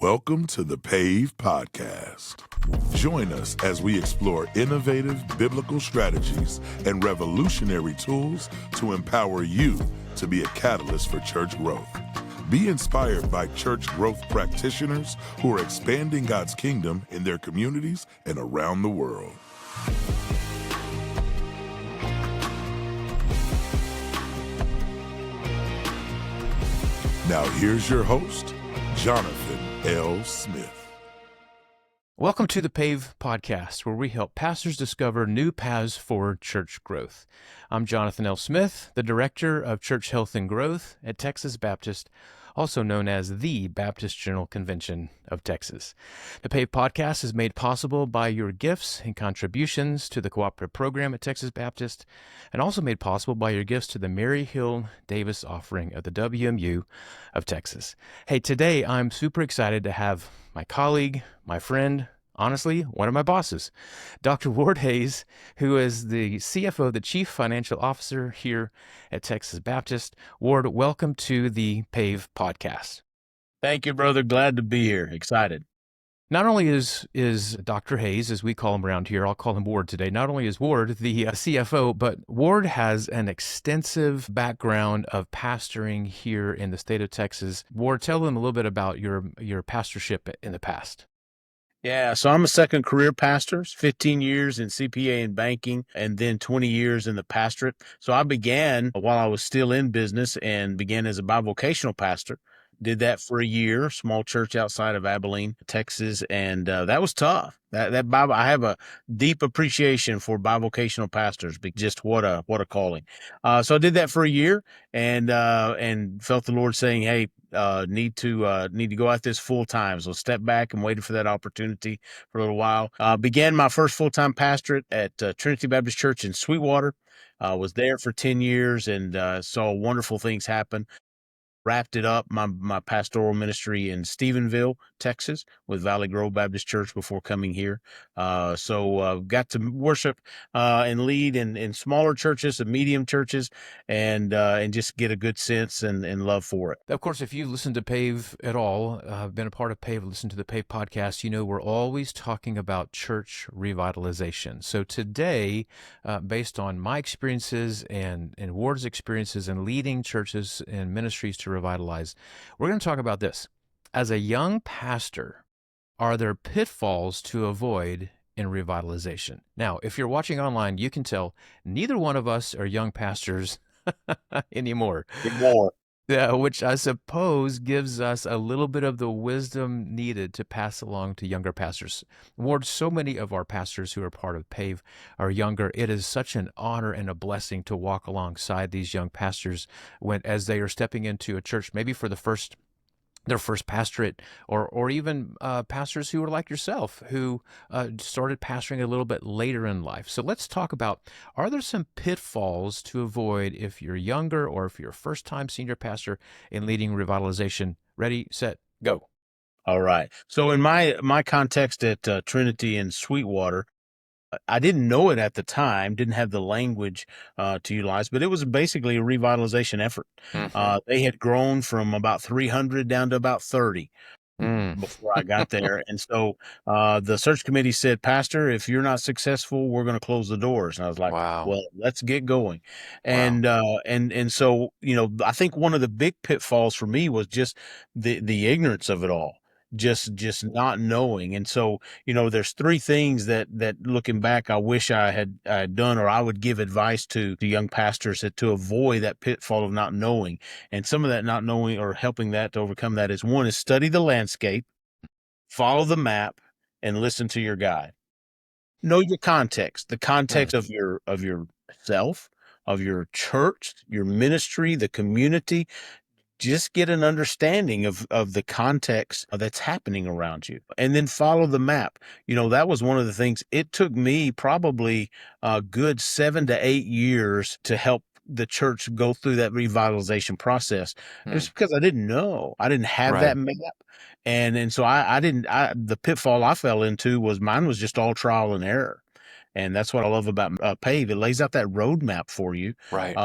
Welcome to the Pave Podcast. Join us as we explore innovative biblical strategies and revolutionary tools to empower you to be a catalyst for church growth. Be inspired by church growth practitioners who are expanding God's kingdom in their communities and around the world. Now here's your host, Jonathan L. Smith. Welcome to the Pave Podcast, where we help pastors discover new paths for church growth. I'm Jonathan L. Smith, the Director of Church Health and Growth at Texas Baptist, also known as the Baptist General Convention of Texas. The Pave Podcast is made possible by your gifts and contributions to the cooperative program at Texas Baptist, and also made possible by your gifts to the Mary Hill Davis offering of the WMU of Texas. Hey, today I'm super excited to have my colleague, my friend, honestly, one of my bosses, Dr. Ward Hayes, who is the CFO, the Chief Financial Officer here at Texas Baptist. Ward, welcome to the Pave Podcast. Thank you, brother. Glad to be here. Excited. Not only is Dr. Hayes, as we call him around here, I'll call him Ward today, not only is Ward the CFO, but Ward has an extensive background of pastoring here in the state of Texas. Ward, tell them a little bit about your pastorship in the past. Yeah, so I'm a second career pastor, 15 years in CPA and banking, and then 20 years in the pastorate. So I began while I was still in business and began as a bivocational pastor. Did that for a year, small church outside of Abilene, Texas, and that was tough. That Bible, I have a deep appreciation for bivocational pastors. Just what a calling. So I did that for a year, and felt the Lord saying, "Hey, need to go at this full time." So step back and waited for that opportunity for a little while. Began my first full time pastorate at Trinity Baptist Church in Sweetwater. Was there for 10 years and saw wonderful things happen. Wrapped it up, my pastoral ministry in Stephenville, Texas, with Valley Grove Baptist Church before coming here. So got to worship and lead in smaller churches and medium churches, and just get a good sense and love for it. Of course, if you've listened to Pave at all, been a part of Pave, listened to the Pave podcast, you know we're always talking about church revitalization. So today, based on my experiences and Ward's experiences in leading churches and ministries to revitalize, we're going to talk about this. As a young pastor, are there pitfalls to avoid in revitalization? Now, if you're watching online, you can tell neither one of us are young pastors anymore. Yeah, which I suppose gives us a little bit of the wisdom needed to pass along to younger pastors. Ward, so many of our pastors who are part of PAVE are younger. It is such an honor and a blessing to walk alongside these young pastors as they are stepping into a church, maybe for their first pastorate, or even pastors who are like yourself, who started pastoring a little bit later in life. So let's talk about, are there some pitfalls to avoid if you're younger or if you're a first-time senior pastor in leading revitalization? Ready, set, go. All right. So in my context at Trinity in Sweetwater, I didn't know it at the time, didn't have the language to utilize, but it was basically a revitalization effort. Mm-hmm. They had grown from about 300 down to about 30 before I got there. And so the search committee said, "Pastor, if you're not successful, we're going to close the doors." And I was like, Wow. "Well, let's get going." And so, I think one of the big pitfalls for me was just the ignorance of it all. Just not knowing. And so, there's three things that looking back, I wish I had done, or I would give advice to young pastors to avoid that pitfall of not knowing. And some of that not knowing, or helping that to overcome that, is one is study the landscape, follow the map, and listen to your guide. Know your context, the context of yourself, of your church, your ministry, the community. Just get an understanding of the context that's happening around you, and then follow the map. That was one of the things. It took me probably a good 7 to 8 years to help the church go through that revitalization process. It's because I didn't know. I didn't have that map. And so the pitfall I fell into was mine was just all trial and error. And that's what I love about Pave. It lays out that roadmap for you, Right.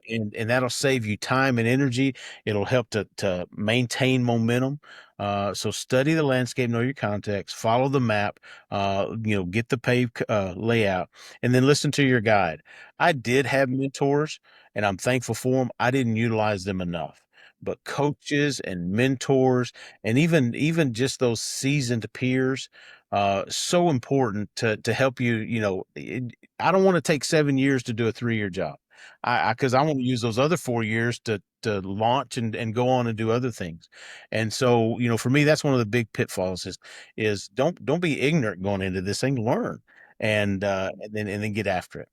And that'll save you time and energy. It'll help to maintain momentum. So study the landscape, know your context, follow the map, get the pave layout, and then listen to your guide. I did have mentors, and I'm thankful for them. I didn't utilize them enough. But coaches and mentors, and even just those seasoned peers, so important to help you. I don't want to take 7 years to do a 3-year job. Because I want to use those other 4 years to launch and go on and do other things. And so, for me, that's one of the big pitfalls is don't be ignorant going into this thing. Learn and then get after it.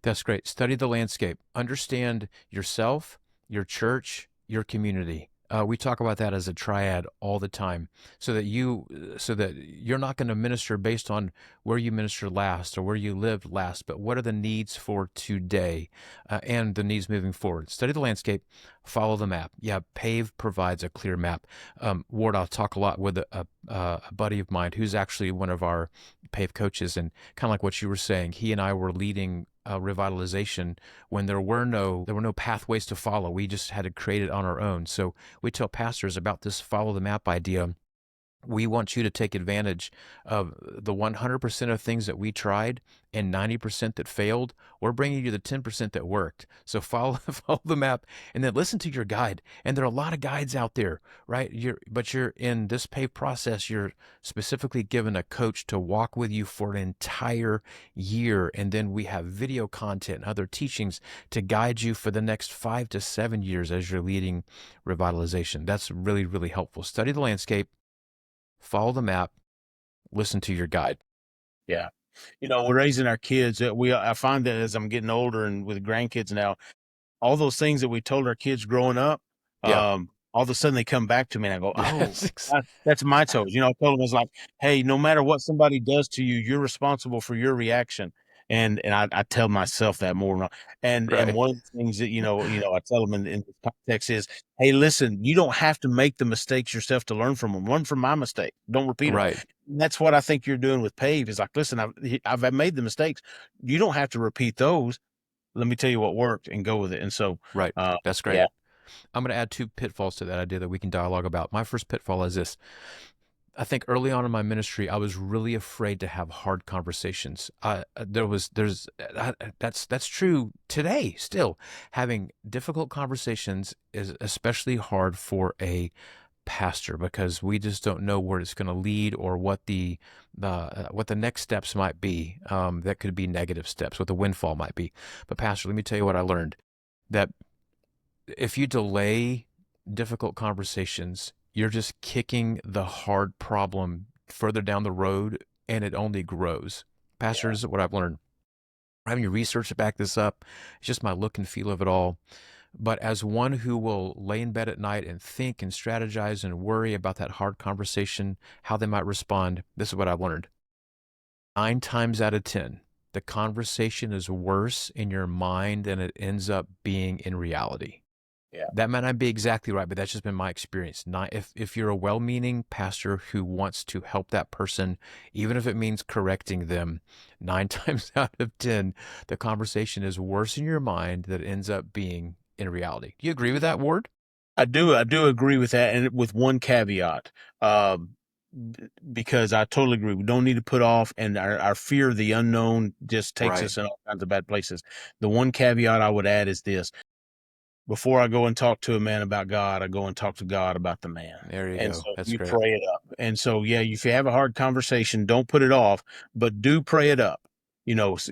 That's great. Study the landscape. Understand yourself, your church, your community. We talk about that as a triad all the time, so that you're not going to minister based on where you ministered last or where you lived last, but what are the needs for today, and the needs moving forward. Study the landscape, follow the map. Yeah, Pave provides a clear map. Ward, I'll talk a lot with a buddy of mine who's actually one of our Pave coaches, and kind of like what you were saying, he and I were leading revitalization when there were no pathways to follow. We just had to create it on our own. So we tell pastors about this follow the map idea. We want you to take advantage of the 100% of things that we tried and 90% that failed. We're bringing you the 10% that worked. So follow the map, and then listen to your guide. And there are a lot of guides out there, right? But you're in this PAVE process. You're specifically given a coach to walk with you for an entire year. And then we have video content and other teachings to guide you for the next 5 to 7 years as you're leading revitalization. That's really, really helpful. Study the landscape, follow the map, listen to your guide. Yeah. We're raising our kids. I find that as I'm getting older and with grandkids now, all those things that we told our kids growing up, Yeah. all of a sudden they come back to me and I go, Yes. that's my toes. I told them, I was like, hey, no matter what somebody does to you, you're responsible for your reaction. And I tell myself that more and more. And Right. one of the things that, I tell them in this context is, hey, listen, you don't have to make the mistakes yourself to learn from them. Learn from my mistake. Don't repeat them. Right. And that's what I think you're doing with Pave is like, listen, I've made the mistakes. You don't have to repeat those. Let me tell you what worked and go with it. And so, Right. That's great. yeah, I'm going to add 2 pitfalls to that idea that we can dialogue about. My first pitfall is this. I think early on in my ministry, I was really afraid to have hard conversations. That's true today still. Having difficult conversations is especially hard for a pastor because we just don't know where it's going to lead or what the next steps might be. That could be negative steps, what the windfall might be. But pastor, let me tell you what I learned, that if you delay difficult conversations, you're just kicking the hard problem further down the road, and it only grows. Pastor, this is what I've learned. I'm having your research to back this up. It's just my look and feel of it all. But as one who will lay in bed at night and think and strategize and worry about that hard conversation, how they might respond, this is what I've learned. 9 times out of 10, the conversation is worse in your mind than it ends up being in reality. Yeah. That might not be exactly right, but that's just been my experience. Not if you're a well-meaning pastor who wants to help that person, even if it means correcting them, 9 times out of 10, the conversation is worse in your mind than it ends up being in reality. Do you agree with that, Ward? I do agree with that, and with one caveat, because I totally agree. We don't need to put off, and our fear of the unknown just takes Right. us in all kinds of bad places. The one caveat I would add is this: before I go and talk to a man about God, I go and talk to God about the man. There you And go. so That's you great. pray it up. And so, yeah, if you have a hard conversation, don't put it off, but do pray it up.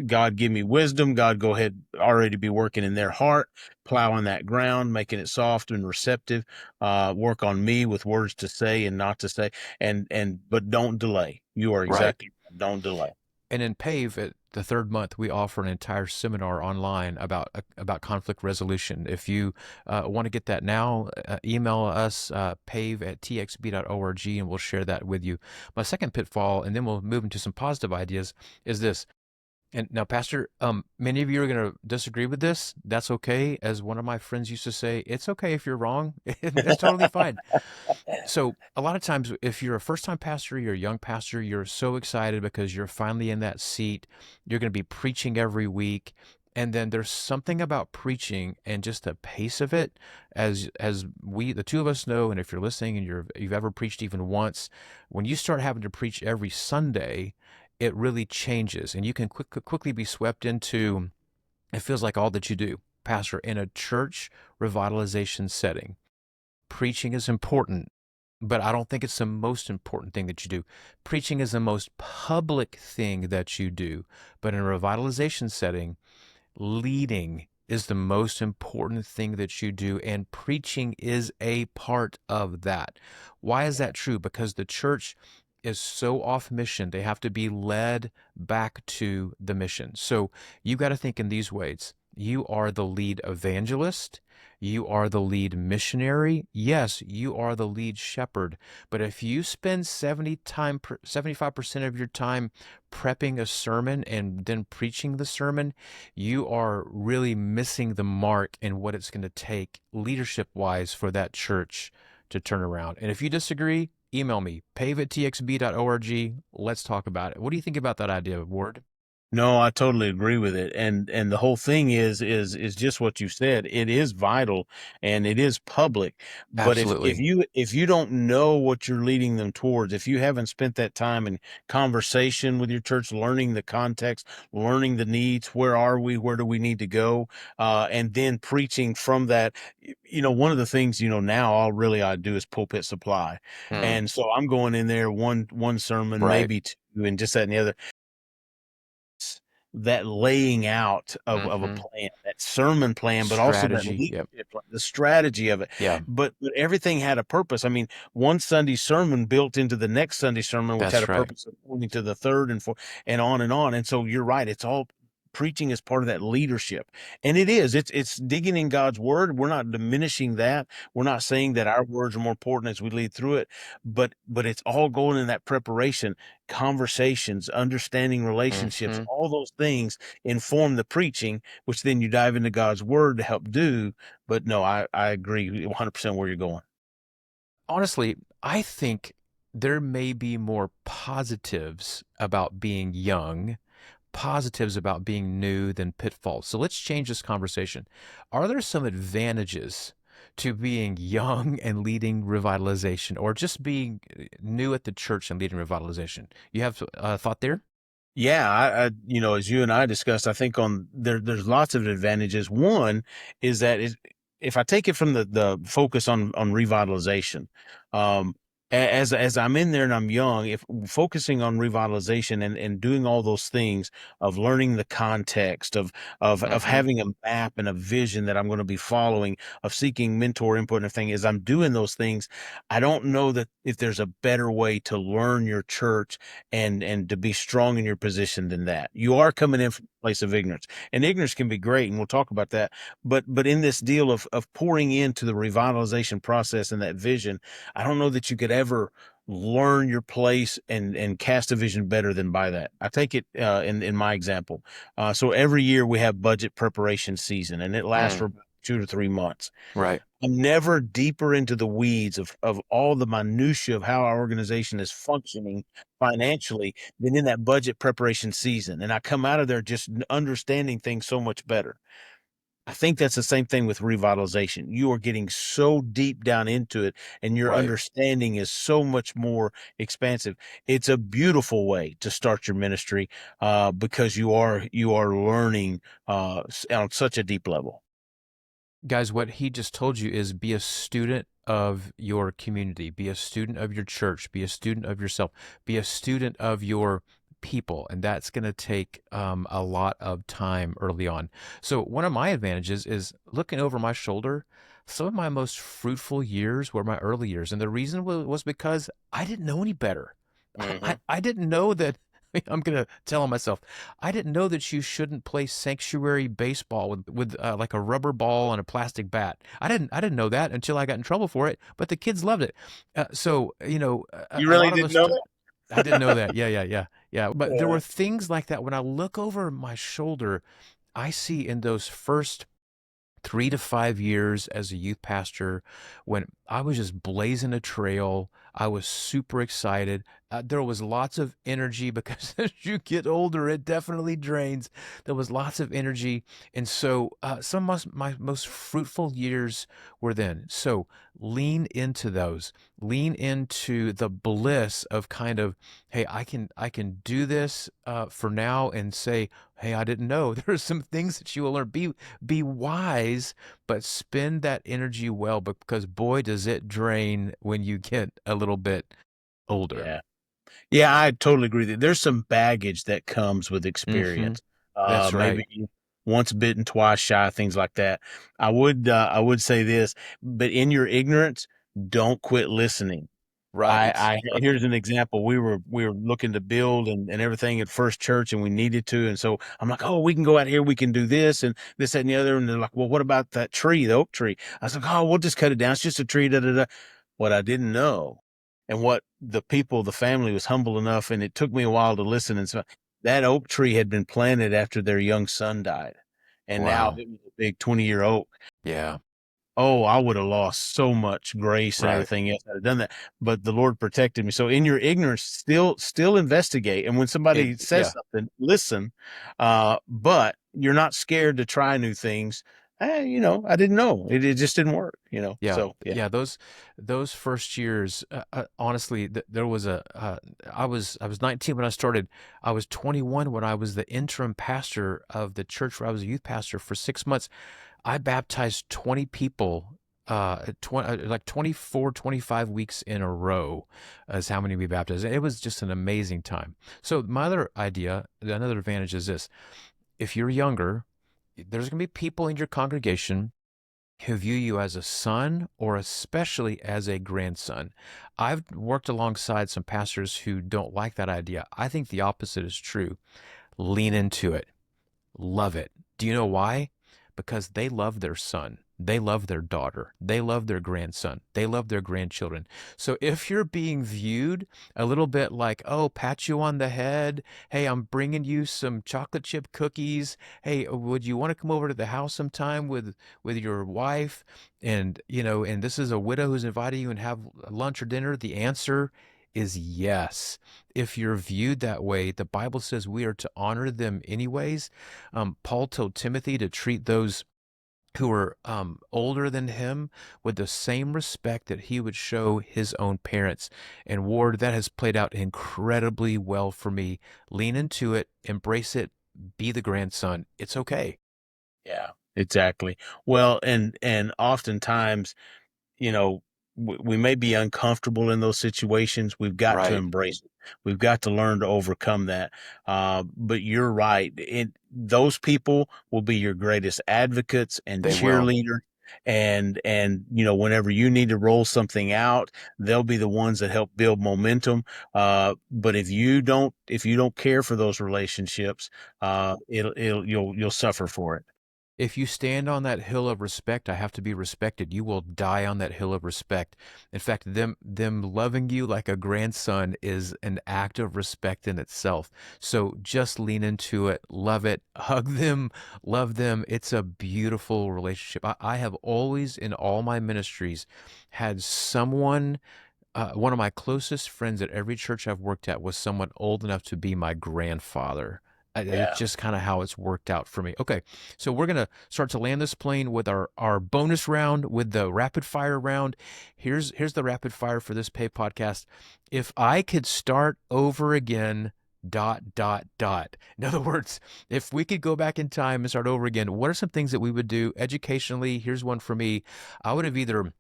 God, give me wisdom. God, go ahead, already be working in their heart, plowing that ground, making it soft and receptive. Work on me with words to say and not to say. But don't delay. You are Right. exactly right. Don't delay. And in Pave, at the 3rd month, we offer an entire seminar online about conflict resolution. If you want to get that now, email us, pave@txb.org, and we'll share that with you. My second pitfall, and then we'll move into some positive ideas, is this. And now, Pastor, many of you are going to disagree with this. That's okay. As one of my friends used to say, it's okay if you're wrong. That's totally fine. So a lot of times, if you're a first-time pastor, you're a young pastor, you're so excited because you're finally in that seat. You're going to be preaching every week. And then there's something about preaching and just the pace of it, as we, the two of us know, and if you're listening and you've ever preached even once, when you start having to preach every Sunday, it really changes, and you can quickly be swept into, it feels like all that you do, Pastor, in a church revitalization setting. Preaching is important, but I don't think it's the most important thing that you do. Preaching is the most public thing that you do, but in a revitalization setting, leading is the most important thing that you do, and preaching is a part of that. Why is that true? Because the church is so off mission, they have to be led back to the mission. So you got to think in these ways. You are the lead evangelist. You are the lead missionary. Yes, you are the lead shepherd. But if you spend 75% of your time prepping a sermon and then preaching the sermon, you are really missing the mark in what it's going to take leadership-wise for that church to turn around. And if you disagree, email me, pave@txb.org. Let's talk about it. What do you think about that idea, Ward? No, I totally agree with it. And the whole thing is just what you said. It is vital and it is public. But Absolutely. if you don't know what you're leading them towards, if you haven't spent that time in conversation with your church, learning the context, learning the needs, where are we, where do we need to go, and then preaching from that, one of the things, now I do is pulpit supply. Mm, And so I'm going in there one sermon, right. maybe two, and just that and the other, that laying out of a Mm-hmm. plan, that sermon plan, but also that Strategy. Yep. leadership plan, the strategy of it. Yeah, But everything had a purpose. I mean, one Sunday sermon built into the next Sunday sermon, which had that's a right. purpose of pointing to the third and fourth, and on and on. And so you're right. It's all preaching is part of that leadership. And it is. It's digging in God's word. We're not diminishing that. We're not saying that our words are more important as we lead through it, but it's all going in that preparation, conversations, understanding relationships, Mm-hmm. all those things inform the preaching, which then you dive into God's word to help do. But no, I agree 100% where you're going. Honestly, I think there may be more positives about being young, positives about being new than pitfalls. So let's change this conversation. Are there some advantages to being young and leading revitalization, or just being new at the church and leading revitalization? You have a thought there? Yeah, as you and I discussed, I think there's lots of advantages. One is that if I take it from the focus on revitalization, um, as I'm in there and I'm young, if focusing on revitalization and doing all those things of learning the context of Mm-hmm. having a map and a vision that I'm going to be following, of seeking mentor input and everything, as I'm doing those things, I don't know that if there's a better way to learn your church and to be strong in your position than that. You are coming in from a place of ignorance, and ignorance can be great, and we'll talk about that. But in this deal of pouring into the revitalization process and that vision, I don't know that you could ever learn your place and cast a vision better than by that. I take it in my example. So every year we have budget preparation season, and it lasts for Mm, about 2 to 3 months. right. I'm never deeper into the weeds of all the minutia of how our organization is functioning financially than in that budget preparation season. And I come out of there just understanding things so much better. I think that's the same thing with revitalization. You are getting so deep down into it, and your Right. understanding is so much more expansive. It's a beautiful way to start your ministry because you are learning on such a deep level. Guys, what he just told you is be a student of your community, be a student of your church, be a student of yourself, be a student of your people. And that's going to take a lot of time early on. So, one of my advantages is looking over my shoulder. Some of my most fruitful years were my early years. And the reason was because I didn't know any better. Hmm. I didn't know that. I'm gonna tell myself, I didn't know that you shouldn't play sanctuary baseball with like a rubber ball and a plastic bat. I didn't know that until I got in trouble for it. But the kids loved it. So You a really lot of didn't us. know that? I didn't know that. Yeah, yeah, yeah, yeah. But there Yeah. were things like that when I look over my shoulder. I see in those first 3 to 5 years as a youth pastor when I was just blazing a trail. I was super excited. There was lots of energy because as you get older, it definitely drains. There was lots of energy. And so some of my most fruitful years were then. So lean into those. Lean into the bliss of kind of, hey, I can do this for now and say, hey, I didn't know. There are some things that you will learn. Be wise, but spend that energy well, because boy, does it drain when you get a little bit older. Yeah. Yeah, I totally agree that there's some baggage that comes with Hmm. experience. That's right. Maybe once bitten, twice shy, things like that. I would say this, but in your ignorance, don't quit listening. Right. I here's an example. We were looking to build and everything at First Church, and we needed to, and so I'm like, oh, we can go out here, we can do this and this, that, and the other. And they're like, well, what about that tree, the oak tree? I was like, oh, we'll just cut it down. It's just a tree. Da da da. What I didn't know, and what the people, the family was humble enough, and it took me a while to listen. And so that oak tree had been planted after their young son died, and now Wow. it was a big 20-year oak. Yeah. Oh, I would have lost so much grace and Right. everything else. I'd have done that, but the Lord protected me. So in your ignorance, still investigate. And when somebody says Yeah. something, listen. But you're not scared to try new things. I didn't know. It just didn't work. Yeah, So yeah, yeah. Those first years, honestly, there was a. I was 19 when I started. I was 21 when I was the interim pastor of the church where I was a youth pastor for 6 months. I baptized 20 people. 20, like 24, 25 weeks in a row is how many we baptized. It was just an amazing time. So my other idea, another advantage is this: if you're younger, there's going to be people in your congregation who view you as a son or especially as a grandson. I've worked alongside some pastors who don't like that idea. I think the opposite is true. Lean into it. Love it. Do you know why? Because they love their son. They love their daughter. They love their grandson. They love their grandchildren. So if you're being viewed a little bit like, oh, pat you on the head. Hey, I'm bringing you some chocolate chip cookies. Hey, would you want to come over to the house sometime with your wife? And this is a widow who's invited you and have lunch or dinner. The answer is yes. If you're viewed that way, the Bible says we are to honor them anyways. Paul told Timothy to treat those who were older than him with the same respect that he would show his own parents. And Ward, that has played out incredibly well for me. Lean into it, embrace it, be the grandson. It's okay. yeah, exactly. Well, and oftentimes, you know, we may be uncomfortable in those situations. We've got to Right. embrace it. We've got to learn to overcome that. But you're right. Those people will be your greatest advocates and They will. cheerleaders. And whenever you need to roll something out, they'll be the ones that help build momentum. But if you don't care for those relationships, you'll suffer for it. If you stand on that hill of respect, I have to be respected. You will die on that hill of respect. In fact, them loving you like a grandson is an act of respect in itself. So just lean into it, love it, hug them, love them. It's a beautiful relationship. I have always, in all my ministries, had someone. One of my closest friends at every church I've worked at was someone old enough to be my grandfather. It's Yeah. just kind of how it's worked out for me. Okay, so we're going to start to land this plane with our bonus round, with the rapid fire round. Here's the rapid fire for this Pay podcast. If I could start over again, dot, dot, dot. In other words, if we could go back in time and start over again, what are some things that we would do educationally? Here's one for me. I would have either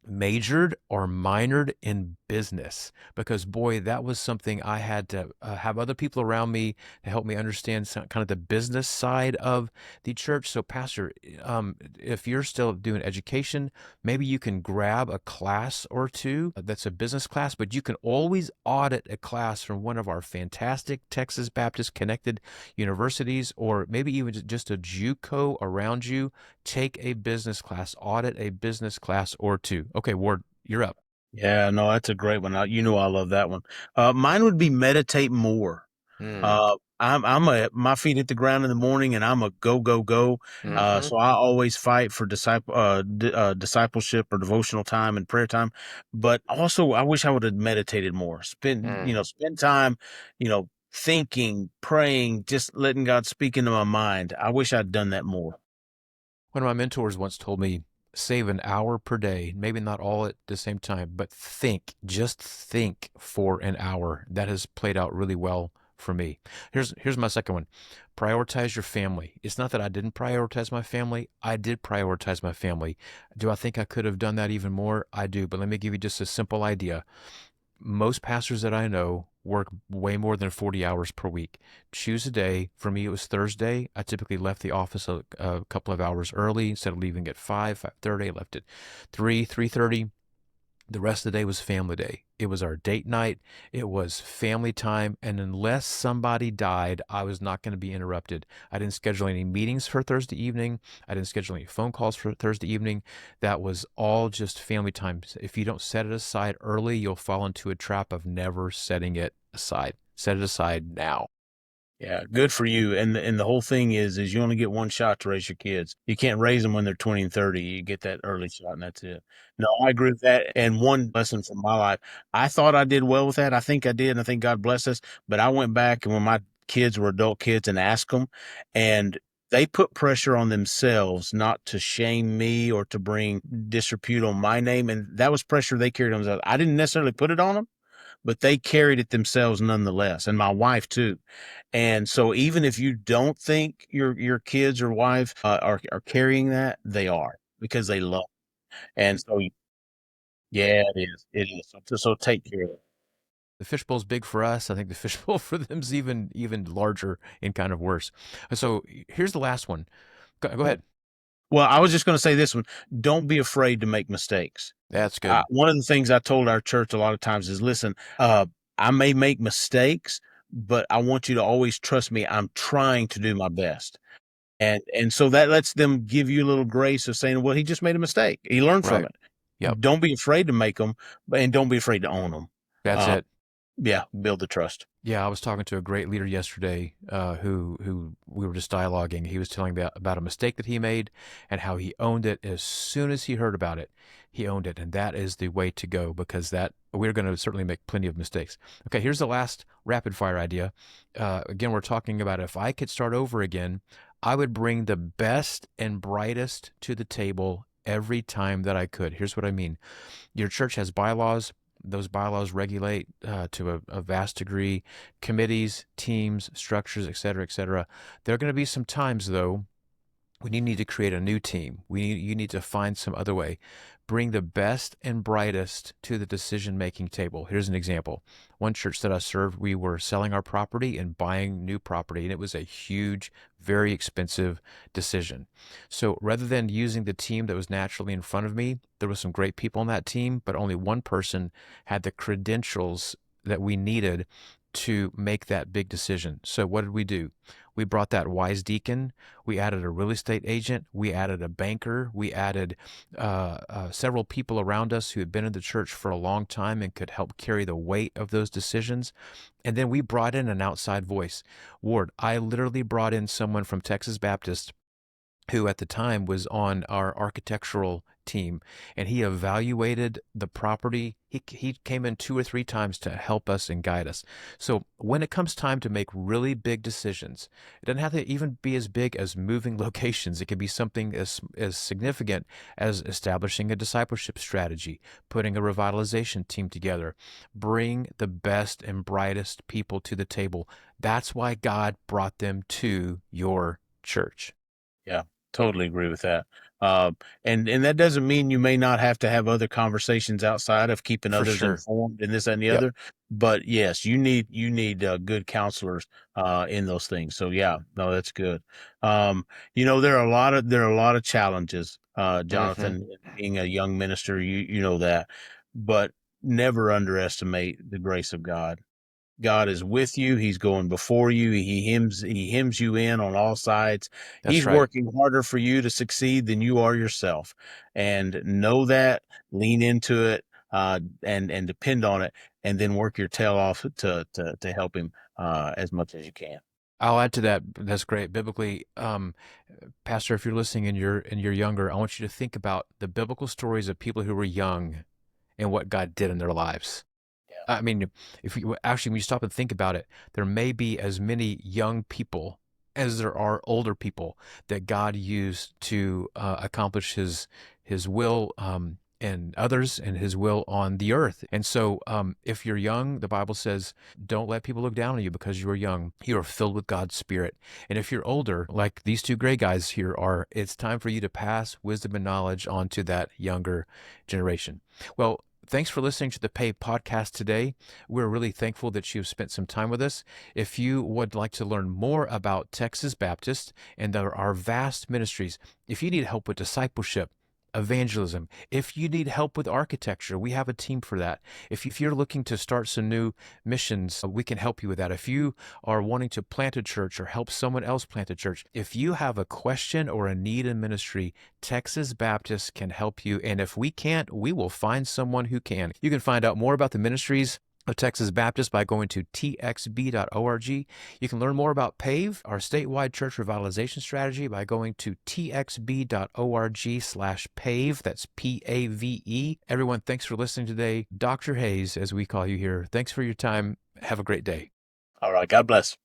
majored or minored in business, because boy, that was something I had to have other people around me to help me understand kind of the business side of the church. So pastor, if you're still doing education, maybe you can grab a class or two that's a business class, but you can always audit a class from one of our fantastic Texas Baptist connected universities, or maybe even just a JUCO around you. Take a business class, audit a business class or two. Okay, Ward, you're up. Yeah, no, that's a great one. I love that one. Mine would be meditate more. Hmm. my feet hit the ground in the morning, and I'm a go, go, go. Mm-hmm. So I always fight for discipleship or devotional time and prayer time. But also, I wish I would have meditated more. Spend time, thinking, praying, just letting God speak into my mind. I wish I'd done that more. One of my mentors once told me, save an hour per day, maybe not all at the same time, but just think for an hour. That has played out really well for me. Here's my second one. Prioritize your family. It's not that I didn't prioritize my family. I did prioritize my family. Do I think I could have done that even more? I do, but let me give you just a simple idea. Most pastors that I know work way more than 40 hours per week. Choose a day. For me, it was Thursday. I typically left the office a couple of hours early. Instead of leaving at 5:30, I left at 3:30. The rest of the day was family day. It was our date night. It was family time. And unless somebody died, I was not going to be interrupted. I didn't schedule any meetings for Thursday evening. I didn't schedule any phone calls for Thursday evening. That was all just family time. If you don't set it aside early, you'll fall into a trap of never setting it aside. Set it aside now. Yeah, good for you. And the whole thing is you only get one shot to raise your kids. You can't raise them when they're 20 and 30. You get that early shot, and that's it. No, I agree with that. And one lesson from my life, I thought I did well with that. I think I did, and I think God blessed us. But I went back and when my kids were adult kids and asked them, and they put pressure on themselves not to shame me or to bring disrepute on my name. And that was pressure they carried on themselves. I didn't necessarily put it on them, but they carried it themselves nonetheless, and my wife too. And so even if you don't think your kids or wife are carrying that, they are, because they love. And so yeah, it is. So take care of it. The fishbowl's big for us. I think the fishbowl for them's even larger and kind of worse. So here's the last one. Go ahead. Well, I was just going to say this one: don't be afraid to make mistakes. That's good. One of the things I told our church a lot of times is, listen, I may make mistakes, but I want you to always trust me. I'm trying to do my best. And so that lets them give you a little grace of saying, well, he just made a mistake. He learned from Right. it. Yep. Don't be afraid to make them, and don't be afraid to own them. That's it. Yeah, build the trust. Yeah, I was talking to a great leader yesterday, who we were just dialoguing. He was telling me about a mistake that he made and how he owned it as soon as he heard about it. He owned it, and that is the way to go, because that we're going to certainly make plenty of mistakes. Okay, here's the last rapid fire idea. Again, we're talking about if I could start over again, I would bring the best and brightest to the table every time that I could. Here's what I mean. Your church has bylaws. Those bylaws regulate to a vast degree committees, teams, structures, et cetera, et cetera. There are going to be some times, though, when you need to create a new team. You need to find some other way. Bring the best and brightest to the decision-making table. Here's an example. One church that I served, we were selling our property and buying new property, and it was a huge, very expensive decision. So rather than using the team that was naturally in front of me, there were some great people on that team, but only one person had the credentials that we needed to make that big decision. So what did we do? We brought that wise deacon. We added a real estate agent. We added a banker. We added several people around us who had been in the church for a long time and could help carry the weight of those decisions. And then we brought in an outside voice. Ward, I literally brought in someone from Texas Baptist who at the time was on our architectural team, and he evaluated the property. He came in 2 or 3 times to help us and guide us. So when it comes time to make really big decisions, it doesn't have to even be as big as moving locations. It can be something as significant as establishing a discipleship strategy, putting a revitalization team together. Bring the best and brightest people to the table. That's why God brought them to your church. Yeah, totally agree with that. Uh, and that doesn't mean you may not have to have other conversations outside of keeping For others sure. informed and this, that, and the Yep. other. But yes, you need good counselors in those things. So yeah, no, that's good. There are a lot of challenges, Mm-hmm. Jonathan, being a young minister. You know that, but never underestimate the grace of God. God is with you. He's going before you. He hems you in on all sides. That's He's right. working harder for you to succeed than you are yourself. And know that, lean into it, and depend on it, and then work your tail off to help him as much as you can. I'll add to that. That's great. Biblically, Pastor, if you're listening and you're younger, I want you to think about the biblical stories of people who were young and what God did in their lives. Yeah. I mean, if you actually, when you stop and think about it, there may be as many young people as there are older people that God used to accomplish His will and others and His will on the earth. And so, if you're young, the Bible says, don't let people look down on you because you are young. You are filled with God's Spirit. And if you're older, like these two gray guys here are, it's time for you to pass wisdom and knowledge on to that younger generation. Well, thanks for listening to the Pave Podcast today. We're really thankful that you've spent some time with us. If you would like to learn more about Texas Baptist and our vast ministries, if you need help with discipleship, evangelism, if you need help with architecture, we have a team for that. If you're looking to start some new missions, we can help you with that. If you are wanting to plant a church or help someone else plant a church, if you have a question or a need in ministry, Texas Baptist can help you. And if we can't, we will find someone who can. You can find out more about the ministries of Texas Baptist by going to txb.org. You can learn more about PAVE, our statewide church revitalization strategy, by going to txb.org/PAVE. That's PAVE. Everyone, thanks for listening today. Dr. Hayes, as we call you here, thanks for your time. Have a great day. All right. God bless.